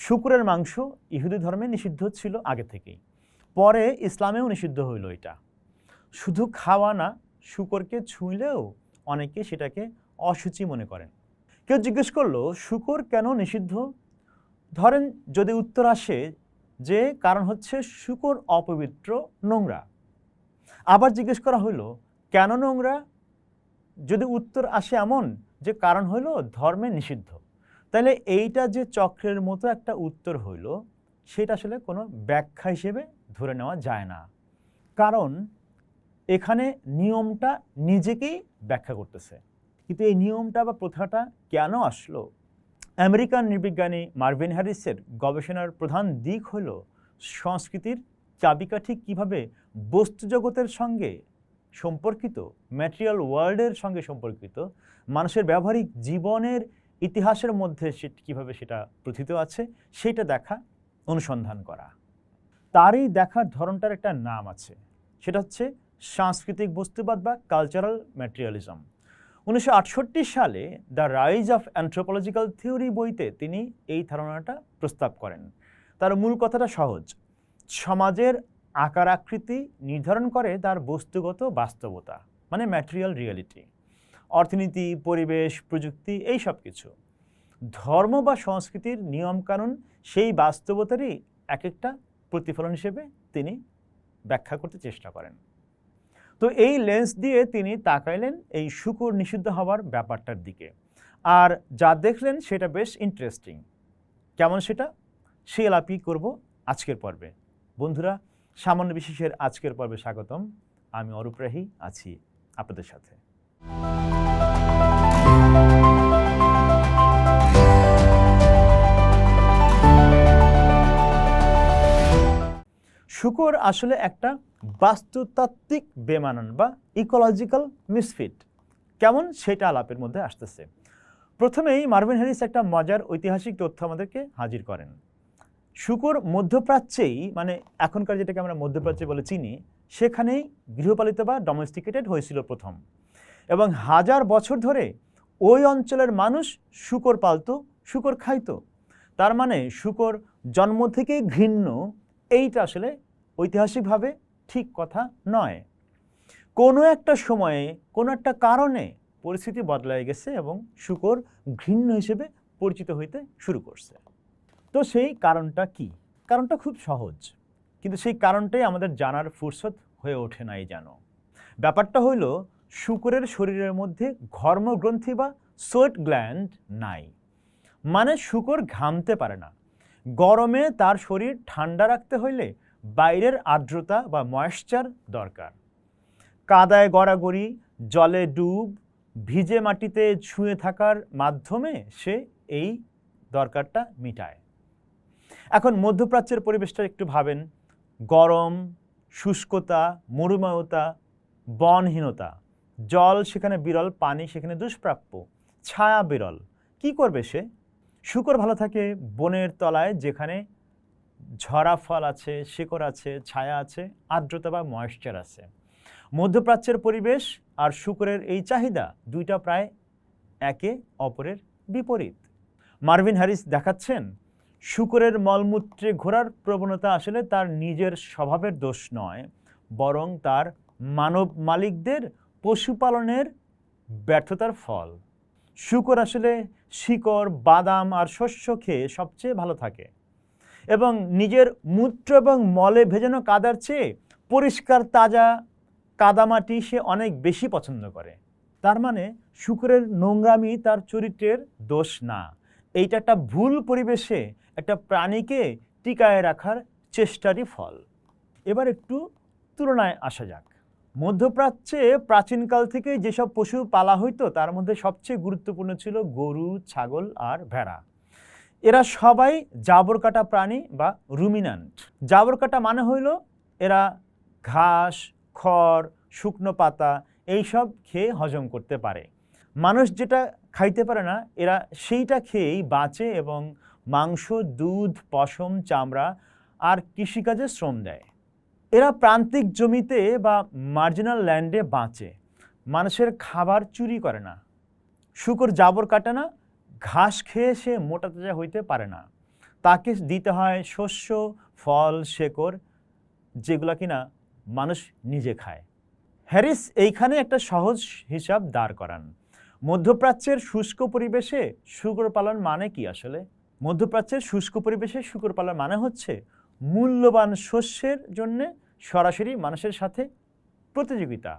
শূকরের মাংস ইহুদি ধর্মে নিষিদ্ধ ছিল আগে থেকেই, পরে ইসলামেও নিষিদ্ধ হইল এটা। শুধু খাওয়া না, শূকরকে ছুঁইলেও অনেকে সেটাকে অশুচি মনে করেন। কেউ জিজ্ঞেস করলো শূকর কেন নিষিদ্ধ? ধরেন যদি উত্তর আসে যে কারণ হচ্ছে শূকর অপবিত্র, নোংরা। আবার জিজ্ঞেস করা হইল কেন নোংরা? যদি উত্তর আসে এমন যে কারণ হইল ধর্মে নিষিদ্ধ, তাহলে এইটা যে চক্রের মতো একটা উত্তর হইল, সেটা আসলে কোনো ব্যাখ্যা হিসেবে ধরে নেওয়া যায় না। কারণ এখানে নিয়মটা নিজেকেই ব্যাখ্যা করতেছে। কিন্তু এই নিয়মটা বা প্রথাটা কেন আসলো? আমেরিকান নৃবিজ্ঞানী মার্ভিন হ্যারিসের গবেষণার প্রধান দিক হল সংস্কৃতির চাবিকাঠি কিভাবে বস্তু জগতের সঙ্গে সম্পর্কিত, ম্যাটেরিয়াল ওয়ার্ল্ডের সঙ্গে সম্পর্কিত, মানুষের ব্যবহারিক জীবনের ইতিহাসের মধ্যে কীভাবে সেটা প্রথিত আছে সেটা দেখা, অনুসন্ধান করা। তারই দেখার ধরনটার একটা নাম আছে, সেটা হচ্ছে সাংস্কৃতিক বস্তুবাদ বা কালচারাল ম্যাটেরিয়ালিজম। 1968 সালে the rise of anthropological theory বইতে তিনি এই ধারণাটা প্রস্তাব করেন। তার মূল কথাটা সহজ: সমাজের আকার আকৃতি নির্ধারণ করে তার বস্তুগত বাস্তবতা, মানে ম্যাটেরিয়াল রিয়েলিটি। অর্থনীতি, পরিবেশ, প্রযুক্তি, এই সব কিছু। ধর্ম বা সংস্কৃতির নিয়মকানুন সেই বাস্তবতারই এক একটা প্রতিফলন হিসেবে তিনি ব্যাখ্যা করতে চেষ্টা করেন। তো এই লেন্স দিয়ে তিনি তাকাইলেন এই শূকর নিষিদ্ধ হওয়ার ব্যাপারটার দিকে, আর যা দেখলেন সেটা বেশ ইন্টারেস্টিং। কেমন সেটা সে আলাপই করব আজকের পর্বে। বন্ধুরা, সামান্য বিশেষের আজকের পর্বে স্বাগতম। আমি অরূপ রাহি আছি আপনাদের সাথে। শূকর আসলে একটা বাস্তুতাত্ত্বিক বেমানান বা ইকোলজিক্যাল মিসফিট। কেমন সেটা আলাপের মধ্যে আসতেছে। প্রথমেই মার্ভিন হ্যারিস একটা মজার ঐতিহাসিক তথ্য আমাদেরকে হাজির করেন। শূকর মধ্যপ্রাচ্যেই, মানে এখনকার যেটাকে আমরা মধ্যপ্রাচ্য বলে চিনি, সেখানেই গৃহপালিত বা ডোমেস্টিকেটেড হয়েছিল প্রথম, এবং হাজার বছর ধরে ওই অঞ্চলের মানুষ শূকর পালত, শূকর খাইত। তার মানে শূকর জন্ম থেকেই ঘৃণ্য, এইটা আসলে ঐতিহাসিকভাবে ঠিক কথা নয়। কোনো একটা সময়ে কোনো একটা কারণে পরিস্থিতি বদলায় গেছে এবং শূকর ঘৃণ্য হিসেবে পরিচিত হইতে শুরু করছে। তো সেই কারণটা কি? কারণটা খুব সহজ, কিন্তু সেই কারণটাই আমাদের জানার ফুরসত হয়ে ওঠে নাই যেন। ব্যাপারটা হইল শূকরের শরীরের মধ্যে ঘর্মগ্রন্থি বা সোয়েট গ্ল্যান্ড নাই। মানে শূকর ঘামতে পারে না। গরমে তার শরীর ঠান্ডা রাখতে হইলে বাইরের আর্দ্রতা বা ময়েশ্চার দরকার। কাদায় গড়াগড়ি, জলে ডুব, ভিজে মাটিতে ছুঁয়ে থাকার মাধ্যমে সে এই দরকারটা মিটায়। এখন মধ্যপ্রাচ্যের পরিবেশটা একটু ভাবেন। গরম, শুষ্কতা, মরুময়তা, বনহীনতা, জল সেখানে বিরল, পানি সেখানে দুষ্প্রাপ্য, ছায়া বিরল। কি করবে সে? শূকর ভালো থাকে বনের তলায়, যেখানে ঝরা ফল আছে, শিকড় আছে, ছায়া আছে, আর্দ্রতা বা ময়েশ্চার আছে। মধ্যপ্রাচ্যের পরিবেশ আর শূকরের এই চাহিদা দুইটা প্রায় একে অপরের বিপরীত। মার্ভিন হ্যারিস দেখাচ্ছেন শূকরের মলমূত্রে ঘোরার প্রবণতা আসলে তার নিজের স্বভাবের দোষ নয়, বরং তার মানব মালিকদের পশুপালনের ব্যর্থতার ফল। শূকর আসলে শিকড়, বাদাম আর শস্য খেয়ে সবচেয়ে ভালো থাকে, এবং নিজের মূত্র এবং মলে ভেজানো কাদার চেয়ে পরিষ্কার তাজা কাদামাটি সে অনেক বেশি পছন্দ করে। তার মানে শূকরের নোংরামি তার চরিত্রের দোষ না, এইটা একটা ভুল পরিবেশে একটা প্রাণীকে টিকায় রাখার চেষ্টারই ফল। এবার একটু তুলনায় আসা যাক। মধ্যপ্রাচ্যে প্রাচীনকাল থেকে যেসব পশু পালা হইতো তার মধ্যে সবচেয়ে গুরুত্বপূর্ণ ছিল গরু, ছাগল আর ভেড়া। এরা সবাই জাবর কাটা প্রাণী বা রুমিন্যান্ট। জাবর কাটা মানে হইল এরা ঘাস, খড়, শুকনো পাতা এইসব খেয়ে হজম করতে পারে। মানুষ যেটা খাইতে পারে না, এরা সেইটা খেয়েই বাঁচে এবং মাংস, দুধ, পশম, চামড়া আর কৃষিকাজে শ্রম দেয়। এরা প্রান্তিক জমিতে বা মার্জিনাল ল্যান্ডে বাঁচে, মানুষের খাবার চুরি করে না। শূকর জাবর কাটে না, ঘাস খেয়ে সে মোটা তাজা হইতে পারে না। তাকে দিতে হয় শস্য, ফল, শেকড়, যেগুলো কিনা মানুষ নিজে খায়। হ্যারিস এইখানে একটা সহজ হিসাব দাঁড় করান। মধ্যপ্রাচ্যের শুষ্ক পরিবেশে শূকর পালন মানে কি আসলে? মধ্যপ্রাচ্যের শুষ্ক পরিবেশে শূকর পালন মানে হচ্ছে মূল্যবান শস্যের জন্য সরাসরি মানুষের সাথে প্রতিযোগিতা,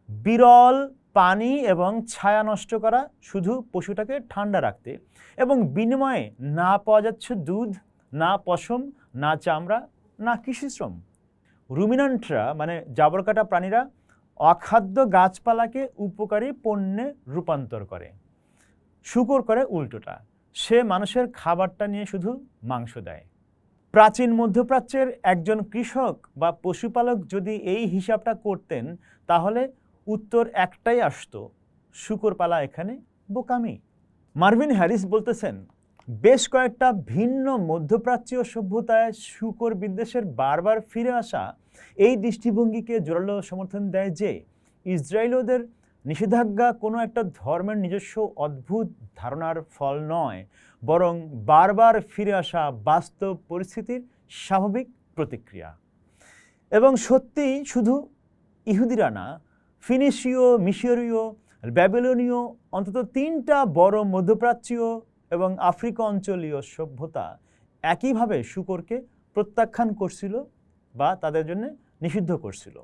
বিরল পানি এবং ছায়া নষ্ট করা শুধু পশুটাকে ঠান্ডা রাখতে, এবং বিনিময়ে না পাওয়া যাচ্ছে দুধ, না পশম, না চামড়া, না কৃষিশ্রম। রুমিনান্টরা মানে জাবরকাটা প্রাণীরা অখাদ্য গাছপালাকে উপকারী পণ্যে রূপান্তর করে। শূকর করে উল্টোটা, সে মানুষের খাবারটা নিয়ে শুধু মাংস দেয়। প্রাচীন মধ্যপ্রাচ্যের একজন কৃষক বা পশুপালক যদি এই হিসাবটা করতেন তাহলে উত্তর একটাই আসতো, শূকর পালা এখানে বোকামি। মার্ভিন হ্যারিস বলতেছেন, বেশ কয়েকটা ভিন্ন মধ্যপ্রাচ্যীয় সভ্যতায় শূকর বিদ্বেষের বারবার ফিরে আসা এই দৃষ্টিভঙ্গিকে জোরালো সমর্থন দেয় যে ইসরায়েলীয়দের নিষেধাজ্ঞা কোনো একটা ধর্মের নিজস্ব অদ্ভুত ধারণার ফল নয়, বরং বারবার ফিরে আসা বাস্তব পরিস্থিতির স্বাভাবিক প্রতিক্রিয়া। এবং সত্যি শুধু ইহুদিরা না, ফিনিশীয়, মিশরীয়, ব্যাবিলনীয়, অন্তত 3টা বড় মধ্যপ্রাচ্যীয় এবং আফ্রিকা অঞ্চলীয় সভ্যতা একইভাবে শূকরকে প্রত্যাখ্যান করছিল বা তাদের জন্য নিষিদ্ধ করছিল।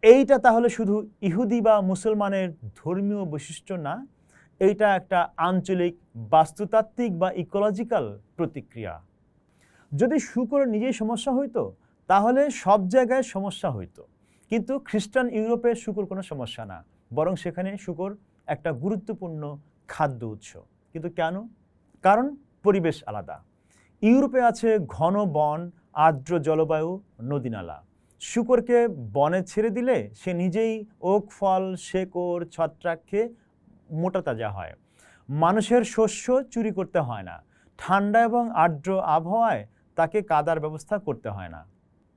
এইটা তাহলে শুধু ইহুদি বা মুসলমানের ধর্মীয় বৈশিষ্ট্য না, এইটা একটা আঞ্চলিক বাস্তুতাত্ত্বিক বা ইকোলজিক্যাল প্রতিক্রিয়া। যদি শূকর নিজেই সমস্যা হইতো তাহলে সব জায়গায় সমস্যা হইতো, কিন্তু খ্রিস্টান ইউরোপে শূকর কোনো সমস্যা না, বরং সেখানে শূকর একটা গুরুত্বপূর্ণ খাদ্য উৎস। কিন্তু কেন? কারণ পরিবেশ আলাদা। ইউরোপে আছে ঘন বন, আর্দ্র জলবায়ু, নদীনালা। শূকরকে বনে ছেড়ে দিলে সে নিজেই ওক ফল, শেকড়, ছত্রাক খেয়ে মোটা তাজা হয়। মানুষের শস্য চুরি করতে হয় না। ঠান্ডা এবং আর্দ্র আবহাওয়ায় তাকে কাদার ব্যবস্থা করতে হয় না।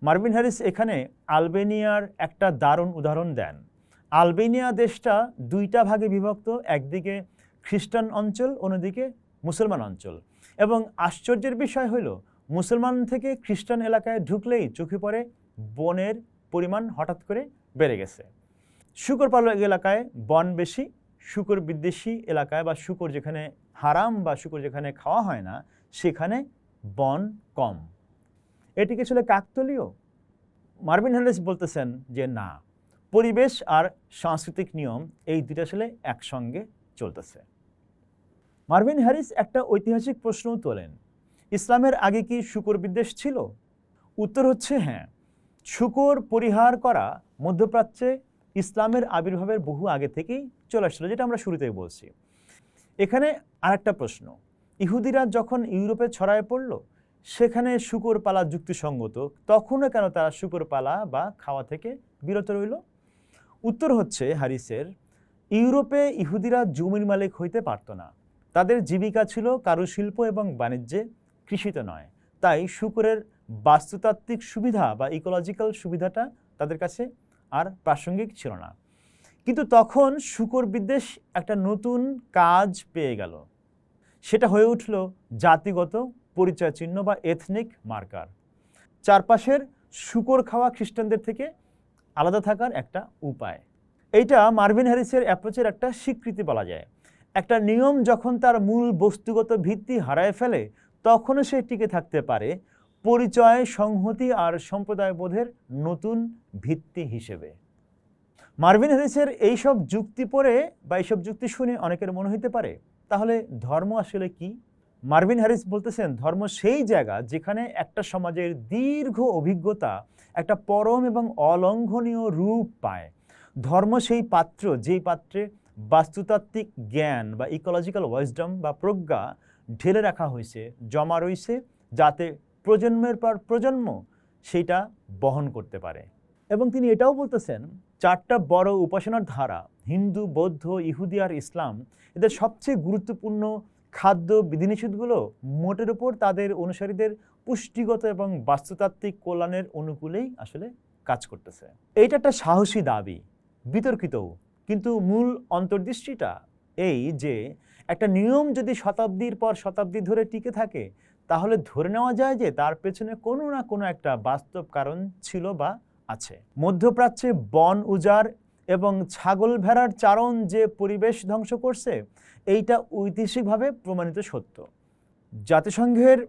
মার্ভিন হ্যারিস এখানে আলবেনিয়ার একটা দারুণ উদাহরণ দেন। আলবেনিয়া দেশটা 2টা ভাগে বিভক্ত, একদিকে খ্রিস্টান অঞ্চল, অন্যদিকে মুসলমান অঞ্চল। এবং আশ্চর্যের বিষয় হইল, মুসলমান থেকে খ্রিস্টান এলাকায় ঢুকলেই চোখে পড়ে বনের পরিমাণ হঠাৎ করে বেড়ে গেছে। শূকর পালক এলাকায় বন বেশি, শূকর বিদ্বেষী এলাকায় বা শূকর যেখানে হারাম বা শূকর যেখানে খাওয়া হয় না সেখানে বন কম। এটিকে আসলে কাকতালীয়? মার্ভিন হ্যারিস বলতেছেন যে না, পরিবেশ আর সাংস্কৃতিক নিয়ম এই দুটো আসলে একসঙ্গে চলতেছে। মার্ভিন হ্যারিস একটা ঐতিহাসিক প্রশ্নও তোলেন, ইসলামের আগে কি শূকর বিদ্বেষ ছিল? উত্তর হচ্ছে হ্যাঁ। শূকর পরিহার করা মধ্যপ্রাচ্যে ইসলামের আবির্ভাবের বহু আগে থেকেই চলে আসছিল, যেটা আমরা শুরুতেই বলছি। এখানে আরেকটা প্রশ্ন, ইহুদিরা যখন ইউরোপে ছড়ায় পড়ল সেখানে শূকর পালা যুক্তিসঙ্গত, তখনও কেন তারা শূকর পালা বা খাওয়া থেকে বিরত রইল? উত্তর হচ্ছে হ্যারিসের, ইউরোপে ইহুদিরা জমির মালিক হইতে পারত না। তাদের জীবিকা ছিল কারুশিল্প এবং বাণিজ্যে, কৃষিতে নয়। তাই শূকরের বাস্তুতাত্ত্বিক সুবিধা বা ইকোলজিক্যাল সুবিধাটা তাদের কাছে আর প্রাসঙ্গিক ছিল না। কিন্তু তখন শূকর বিদ্বেষ একটা নতুন কাজ পেয়ে গেল, সেটা হয়ে উঠল জাতিগত পরিচয় চিহ্ন বা এথনিক মার্কার। চারপাশের শূকর খাওয়া খ্রিস্টানদের থেকে আলাদা থাকার একটা উপায়। এইটা মার্ভিন হ্যারিসের অ্যাপ্রোচের একটা স্বীকৃতি বলা যায়। একটা নিয়ম যখন তার মূল বস্তুগত ভিত্তি হারায় ফেলে তখনও সে টিকে থাকতে পারে পরিচয়, সংহতি আর সম্প্রদায়বোধের নতুন ভিত্তি হিসেবে। মার্ভিন হ্যারিসের এইসব যুক্তি পড়ে বা এইসব যুক্তি শুনে অনেকের মনে হইতে পারে, তাহলে ধর্ম আসলে কি? মার্ভিন হ্যারিস বলতেছেন, ধর্ম সেই জায়গা যেখানে একটা সমাজের দীর্ঘ অভিজ্ঞতা একটা পরম এবং অলঙ্ঘনীয় রূপ পায়। ধর্ম সেই পাত্র যেই পাত্রে বাস্তুতাত্ত্বিক জ্ঞান বা ইকোলজিক্যাল ওয়াইজডম বা প্রজ্ঞা ঢেলে রাখা হয়েছে, জমা রয়েছে, যাতে প্রজন্মের পর প্রজন্ম সেইটা বহন করতে পারে। এবং তিনি এটাও বলতেছেন, 4টা বড় উপাসনার ধারা হিন্দু, বৌদ্ধ, ইহুদি আর ইসলাম, এদের সবচেয়ে গুরুত্বপূর্ণ খাদ্য বিধিনিষেধগুলো মোটের উপর তাদের অনুসারীদের পুষ্টিগত এবং বাস্তুতাত্ত্বিক কল্যাণের অনুকূলেই আসলে কাজ করতেছে। এইটা একটা সাহসী দাবি, বিতর্কিতও, কিন্তু মূল অন্তর্দৃষ্টিটা এই যে একটা নিয়ম যদি শতাব্দীর পর শতাব্দী ধরে টিকে থাকে তাহলে ধরে নেওয়া যায় যে তার পেছনে কোনো না কোনো একটা বাস্তব কারণ ছিল বা আছে। মধ্যপ্রাচ্যে বন উজাড় এবং ছাগল ভেড়ার চারণ যে পরিবেশ ধ্বংস করছে, এইটা ঐতিহাসিকভাবে প্রমাণিত সত্য। জাতিসংঘের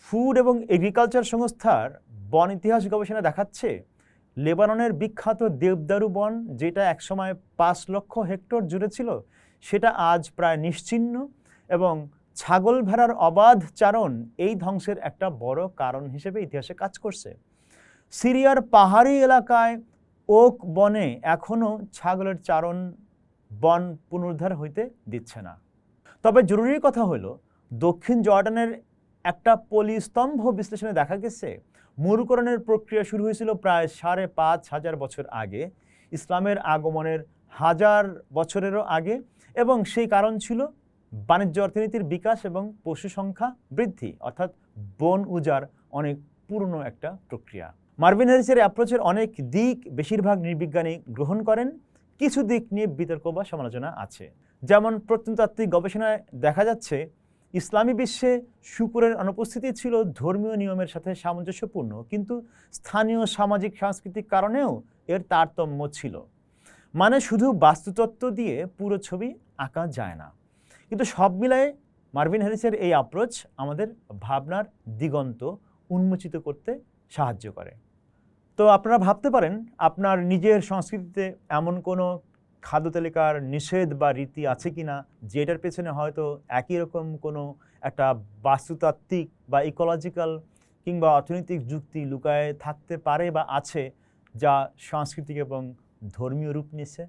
ফুড এবং এগ্রিকালচার সংস্থার বন ইতিহাস গবেষণা দেখাচ্ছে লেবাননের বিখ্যাত দেবদারু বন, যেটা একসময় 5 লক্ষ হেক্টর জুড়ে ছিল, সেটা আজ প্রায় নিশ্চিহ্ন এবং ছাগল ভেড়ার অবাধ চারণ এই ধ্বংসের একটা বড় কারণ হিসেবে ইতিহাসে কাজ করছে। সিরিয়ার পাহাড়ি এলাকায় ওক বনে এখনও ছাগলের চারণ বন পুনরুদ্ধার হইতে দিচ্ছে না। তবে জরুরি কথা হলো, দক্ষিণ জর্ডানের একটা পলিস্তম্ভ বিশ্লেষণে দেখা গেছে মরুকরণের প্রক্রিয়া শুরু হয়েছিল প্রায় 5,500 বছর আগে, ইসলামের আগমনের 1000 বছরেরও আগে, এবং সেই কারণ ছিল বাণিজ্য অর্থনীতির বিকাশ এবং পশু সংখ্যা বৃদ্ধি, অর্থাৎ বন উজাড় অনেক পুরনো একটা প্রক্রিয়া। মার্ভিন হ্যারিসের অ্যাপ্রোচের অনেক দিক বেশিরভাগ নৃবিজ্ঞানী গ্রহণ করেন, কিছু দিক নিয়ে বিতর্ক বা সমালোচনা আছে। যেমন প্রত্নতাত্ত্বিক গবেষণায় দেখা যাচ্ছে ইসলামী বিশ্বে শূকরের অনুপস্থিতি ছিল ধর্মীয় নিয়মের সাথে সামঞ্জস্যপূর্ণ, কিন্তু স্থানীয় সামাজিক সাংস্কৃতিক কারণেও এর তারতম্য ছিল। মানে শুধু বাস্তুতত্ত্ব দিয়ে পুরো ছবি আঁকা যায় না। কিন্তু সব মিলায়ে মার্ভিন হ্যারিসের এই অ্যাপ্রোচ আমাদের ভাবনার দিগন্ত উন্মোচিত করতে সাহায্য করে। তো আপনারা ভাবতে পারেন আপনার নিজের সংস্কৃতিতে এমন কোনো খাদ্য তালিকার নিষেধ বা রীতি আছে কিনা, যেটার পেছনে হয়তো একই রকম কোনো একটা বাস্তুতাত্ত্বিক বা ইকোলজিক্যাল কিংবা অর্থনৈতিক যুক্তি লুকায়ে থাকতে পারে বা আছে, যা সাংস্কৃতিক এবং ধর্মীয় রূপ নিচ্ছে।